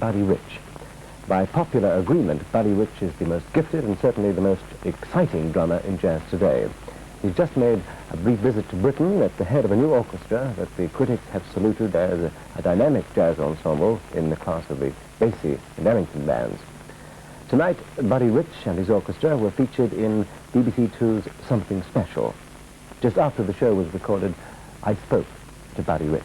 Buddy Rich. By popular agreement, Buddy Rich is the most gifted and certainly the most exciting drummer in jazz today. He's just made a brief visit to Britain at the head of a new orchestra that the critics have saluted as a dynamic jazz ensemble in the class of the Basie and Ellington bands. Tonight, Buddy Rich and his orchestra were featured in BBC Two's Something Special. Just after the show was recorded, I spoke to Buddy Rich.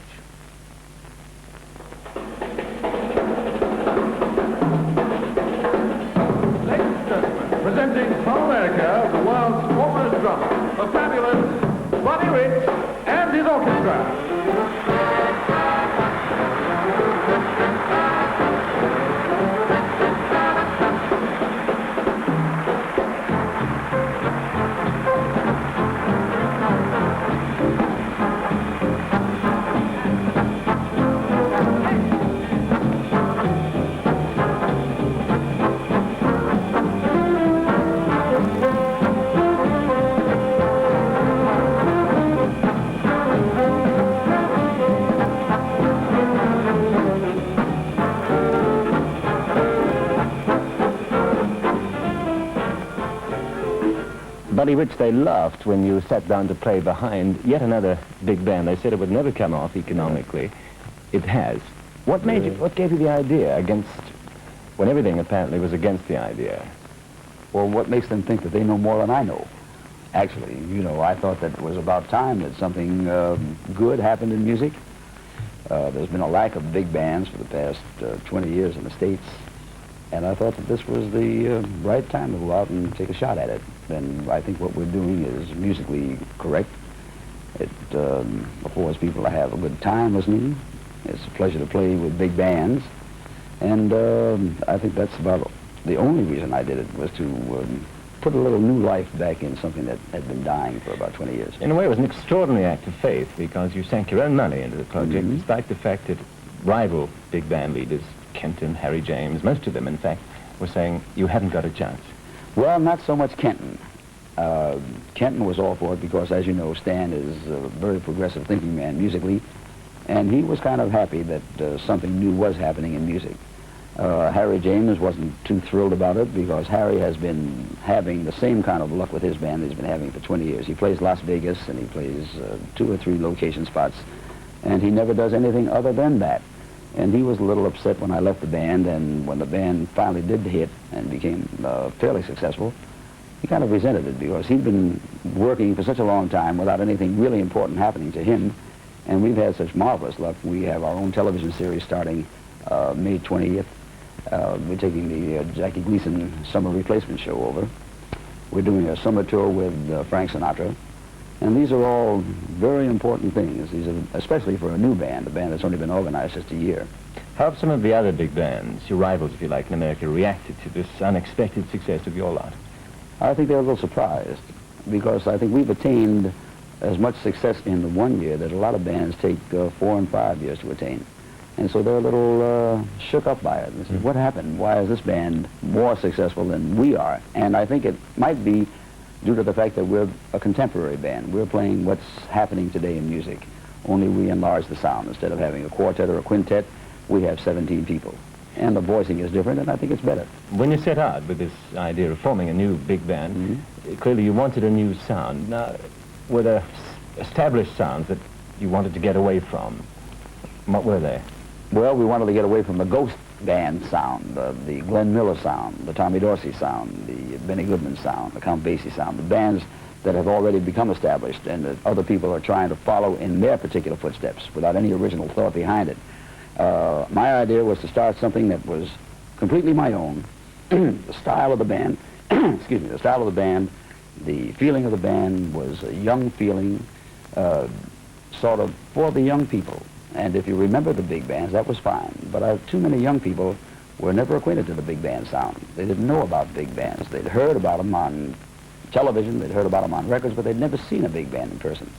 Presenting from America, the world's foremost drummer, the fabulous Buddy Rich and his orchestra. Buddy Rich, they laughed when you sat down to play behind yet another big band. They said it would never come off economically. It has. What made you, what gave you the idea against, when everything apparently was against the idea? Well, what makes them think that they know more than I know? Actually, you know, I thought that it was about time that something good happened in music. There's been a lack of big bands for the past 20 years in the States, and I thought that this was the right time to go out and take a shot at it. And I think what we're doing is musically correct. It affords people to have a good time listening. It's a pleasure to play with big bands. And I think that's about the only reason I did it, was to put a little new life back in something that had been dying for about 20 years. In a way, it was an extraordinary act of faith because you sank your own money into the project, despite the fact that rival big band leaders, Kenton, Harry James, most of them, in fact, were saying you hadn't got a chance. Well, not so much Kenton. Kenton was all for it because, as you know, Stan is a very progressive thinking man musically, and he was kind of happy that something new was happening in music. Harry James wasn't too thrilled about it because Harry has been having the same kind of luck with his band that he's been having for 20 years. He plays Las Vegas and he plays 2 or 3 location spots, and he never does anything other than that. And he was a little upset when I left the band, and when the band finally did hit and became fairly successful, he kind of resented it because he'd been working for such a long time without anything really important happening to him, and we've had such marvelous luck. We have our own television series starting May 20th. We're taking the Jackie Gleason Summer Replacement Show over. We're doing a summer tour with Frank Sinatra. And these are all very important things. These are especially for a new band, a band that's only been organized just a year. How have some of the other big bands, your rivals, if you like, in America, reacted to this unexpected success of your lot? I think they're a little surprised because I think we've attained as much success in the 1 year that a lot of bands take 4 and 5 years to attain. And so they're a little shook up by it. They say, what happened? Why is this band more successful than we are? And I think it might be due to the fact that we're a contemporary band. We're playing what's happening today in music, only we enlarge the sound. Instead of having a quartet or a quintet, we have 17 people. And the voicing is different, and I think it's better. When you set out with this idea of forming a new big band, clearly you wanted a new sound. Now, were there established sounds that you wanted to get away from? What were they? Well, we wanted to get away from the Ghost Band sound, the Glenn Miller sound, the Tommy Dorsey sound, the Benny Goodman sound, the Count Basie sound, the bands that have already become established and that other people are trying to follow in their particular footsteps without any original thought behind it. My idea was to start something that was completely my own. The style of the band, excuse me, the style of the band, the feeling of the band was a young feeling, sort of for the young people. And if you remember the big bands, that was fine. But too many young people were never acquainted to the big band sound. They didn't know about big bands. They'd heard about them on television, they'd heard about them on records, but they'd never seen a big band in person.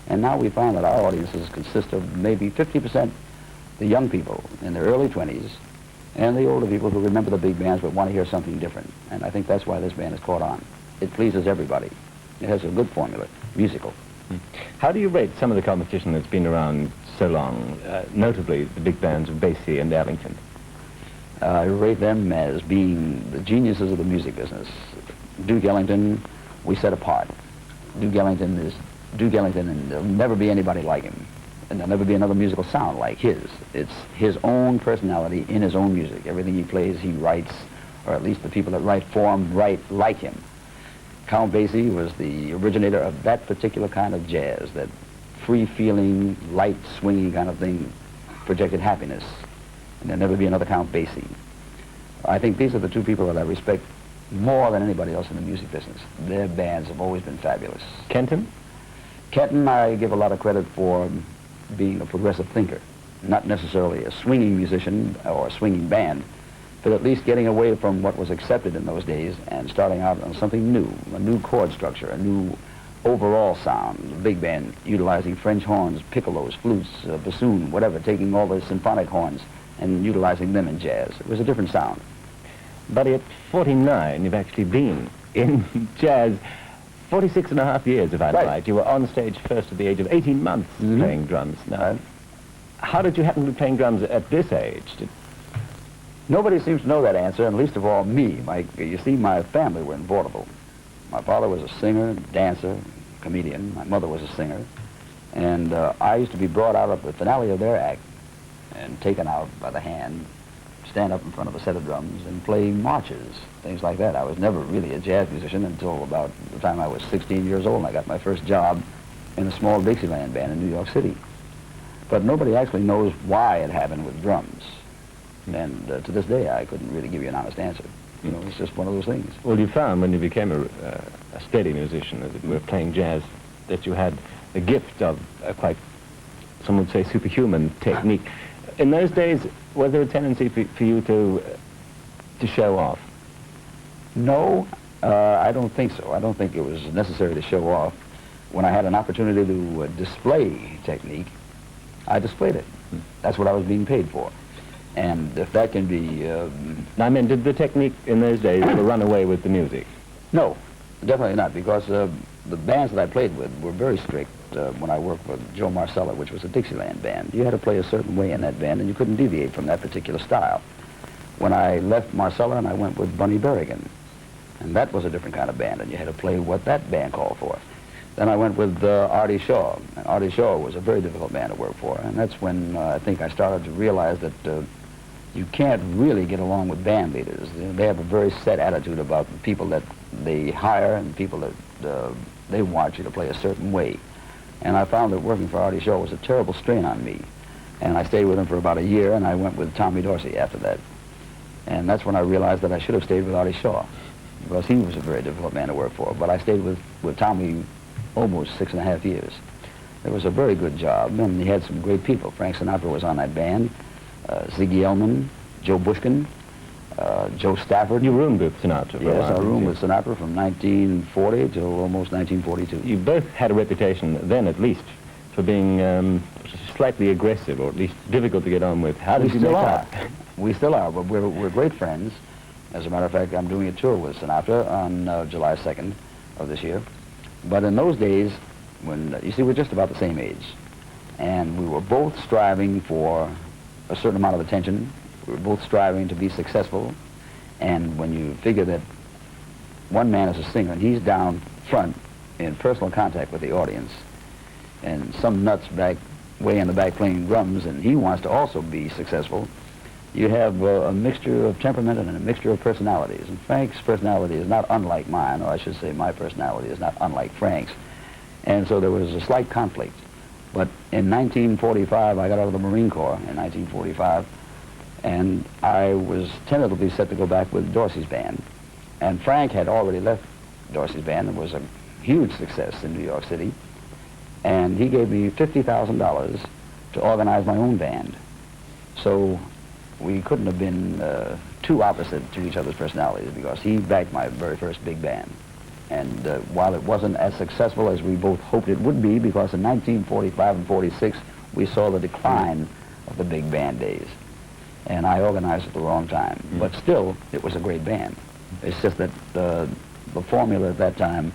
And now we find that our audiences consist of maybe 50% the young people in their early 20s, and the older people who remember the big bands but want to hear something different. And I think that's why this band has caught on. It pleases everybody. It has a good formula, musical. How do you rate some of the competition that's been around so long, notably the big bands of Basie and Ellington? I rate them as being the geniuses of the music business. Duke Ellington, we set apart. Duke Ellington is Duke Ellington, and there'll never be anybody like him. And there'll never be another musical sound like his. It's his own personality in his own music. Everything he plays, he writes, or at least the people that write for him write like him. Count Basie was the originator of that particular kind of jazz, that free-feeling, light, swinging kind of thing, projected happiness. And there'll never be another Count Basie. I think these are the two people that I respect more than anybody else in the music business. Their bands have always been fabulous. Kenton? Kenton, I give a lot of credit for being a progressive thinker. Not necessarily a swinging musician or a swinging band, but at least getting away from what was accepted in those days and starting out on something new, a new chord structure, a new overall sound. The big band utilizing French horns, piccolos, flutes, bassoon, whatever, taking all the symphonic horns and utilizing them in jazz. It was a different sound. Buddy, at 49, you've actually been in jazz 46 and a half years, if I'm right. You were on stage first at the age of 18 months playing drums. Now, how did you happen to be playing drums at this age? Nobody seems to know that answer, and least of all me. You see, my family were in vaudeville. My father was a singer, dancer, comedian. My mother was a singer. And I used to be brought out at the finale of their act and taken out by the hand, stand up in front of a set of drums and play marches, things like that. I was never really a jazz musician until about the time I was 16 years old, and I got my first job in a small Dixieland band in New York City. But nobody actually knows why it happened with drums. And to this day, I couldn't really give you an honest answer. You know, it's just one of those things. Well, you found when you became a steady musician, as it were, playing jazz, that you had the gift of quite, some would say, superhuman technique. In those days, was there a tendency for you to show off? No, I don't think so. I don't think it was necessary to show off. When I had an opportunity to display technique, I displayed it. That's what I was being paid for. And if that can be... I mean, did the technique in those days ever run away with the music? No, definitely not, because the bands that I played with were very strict. When I worked with Joe Marcella, which was a Dixieland band, you had to play a certain way in that band, and you couldn't deviate from that particular style. When I left Marcella, and I went with Bunny Berrigan, and that was a different kind of band, and you had to play what that band called for. Then I went with Artie Shaw, and Artie Shaw was a very difficult band to work for, and that's when I think I started to realize that you can't really get along with band leaders. They have a very set attitude about the people that they hire and people that they want you to play a certain way. And I found that working for Artie Shaw was a terrible strain on me. And I stayed with him for about a year, and I went with Tommy Dorsey after that. And that's when I realized that I should have stayed with Artie Shaw, because he was a very difficult man to work for. But I stayed with Tommy almost 6.5 years. It was a very good job, and he had some great people. Frank Sinatra was on that band, Ziggy Elman, Joe Bushkin, Joe Stafford. You roomed with Sinatra? Yes, I roomed with Sinatra from 1940 till almost 1942. You both had a reputation, then at least, for being slightly aggressive, or at least difficult to get on with. How did you make out? We still are, but we're great friends. As a matter of fact, I'm doing a tour with Sinatra on July 2nd of this year. But in those days, when, you see, we're just about the same age, and we were both striving for a certain amount of attention. We were both striving to be successful, and when you figure that one man is a singer and he's down front in personal contact with the audience, and some nuts way in the back playing drums, and he wants to also be successful, you have a mixture of temperament and a mixture of personalities. And Frank's personality is not unlike mine, or I should say my personality is not unlike Frank's. And so there was a slight conflict. But in 1945, I got out of the Marine Corps in 1945, and I was tentatively set to go back with Dorsey's band. And Frank had already left Dorsey's band. It was a huge success in New York City. And he gave me $50,000 to organize my own band. So we couldn't have been too opposite to each other's personalities, because he backed my very first big band. And while it wasn't as successful as we both hoped it would be, because in 1945 and 46, we saw the decline of the big band days. And I organized at the wrong time. But still, it was a great band. It's just that the formula at that time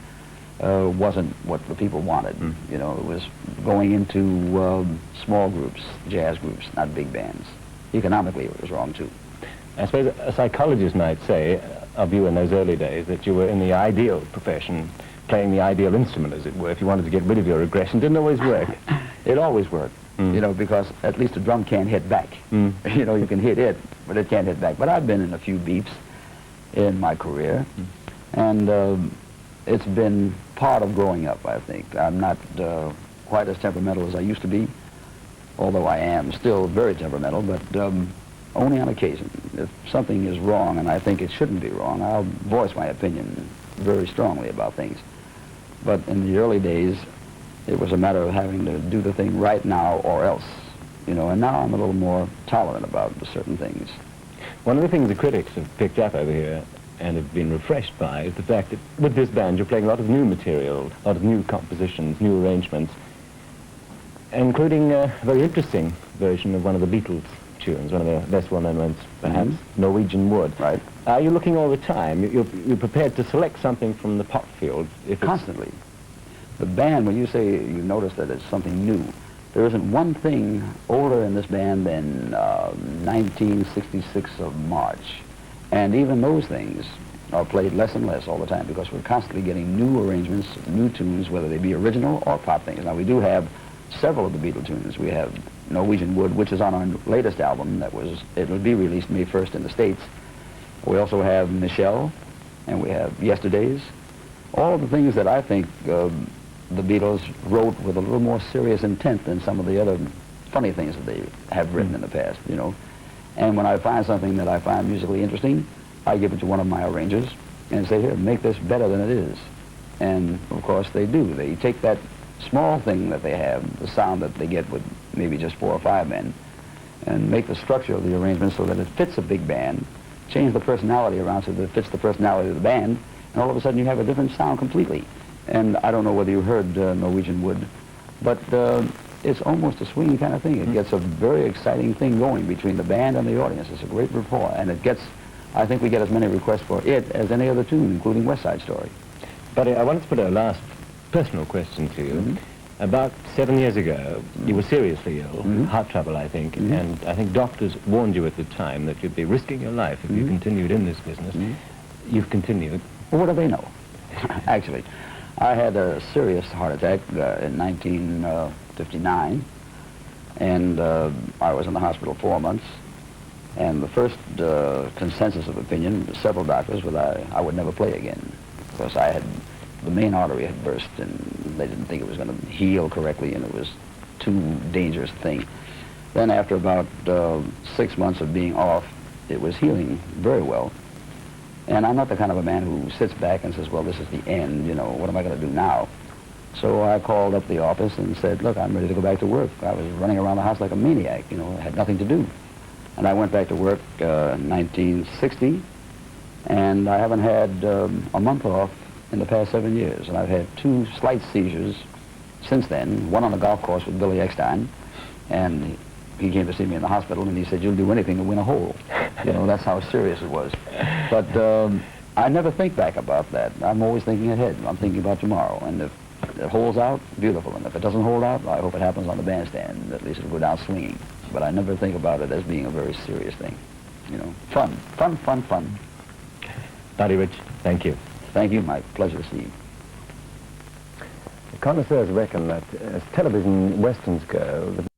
wasn't what the people wanted. You know, it was going into small groups, jazz groups, not big bands. Economically, it was wrong, too. I suppose a psychologist might say of you in those early days that you were in the ideal profession, playing the ideal instrument, as it were. If you wanted to get rid of your aggression, didn't always work. It always worked, you know, because at least a drum can't hit back. You know, you can hit it, but it can't hit back. But I've been in a few beeps in my career, and it's been part of growing up, I think. I'm not quite as temperamental as I used to be, although I am still very temperamental, but only on occasion. If something is wrong and I think it shouldn't be wrong, I'll voice my opinion very strongly about things. But in the early days, it was a matter of having to do the thing right now or else, you know, and now I'm a little more tolerant about certain things. One of the things the critics have picked up over here and have been refreshed by is the fact that with this band you're playing a lot of new material, a lot of new compositions, new arrangements, including a very interesting version of one of the Beatles tunes, one of the less well-known ones, perhaps, Norwegian Wood. Right. Are you looking all the time? You're prepared to select something from the pop field? If Constantly. The band, when you say you notice that it's something new, there isn't one thing older in this band than 1966 of March. And even those things are played less and less all the time because we're constantly getting new arrangements, new tunes, whether they be original or pop things. Now, we do have several of the Beatle tunes. We have Norwegian Wood, which is on our latest album it will be released May 1st in the States. We also have Michelle, and we have Yesterdays. All of the things that I think the Beatles wrote with a little more serious intent than some of the other funny things that they have written in the past, you know. And when I find something that I find musically interesting, I give it to one of my arrangers and say, here, make this better than it is. And, of course, they do. They take that small thing that they have, the sound that they get with maybe just 4 or 5 men, and make the structure of the arrangement so that it fits a big band, change the personality around so that it fits the personality of the band, and all of a sudden you have a different sound completely. And I don't know whether you heard Norwegian Wood, but it's almost a swinging kind of thing. It gets a very exciting thing going between the band and the audience. It's a great rapport, and it gets, I think we get as many requests for it as any other tune, including West Side Story. Buddy, I wanted to put a last personal question to you. About 7 years ago, you were seriously ill, heart trouble, I think, and I think doctors warned you at the time that you'd be risking your life if you continued in this business. You've continued. Well, what do they know? Actually, I had a serious heart attack in 1959, and I was in the hospital 4 months. And the first consensus of opinion, several doctors, was I would never play again, because the main artery had burst, and they didn't think it was going to heal correctly, and it was too dangerous a thing. Then after about 6 months of being off, it was healing very well. And I'm not the kind of a man who sits back and says, well, this is the end, you know, what am I going to do now? So I called up the office and said, look, I'm ready to go back to work. I was running around the house like a maniac, you know, I had nothing to do. And I went back to work in 1960, and I haven't had a month off in the past 7 years. And I've had 2 slight seizures since then, one on the golf course with Billy Eckstein, and he came to see me in the hospital, and he said, you'll do anything to win a hole. You know, that's how serious it was. But I never think back about that. I'm always thinking ahead. I'm thinking about tomorrow. And if it holds out, beautiful. And if it doesn't hold out, I hope it happens on the bandstand. At least it'll go down swinging. But I never think about it as being a very serious thing. You know, fun, fun, fun, fun. Buddy Rich, thank you. Thank you. My pleasure to see you. Connoisseurs reckon that as television westerns go, the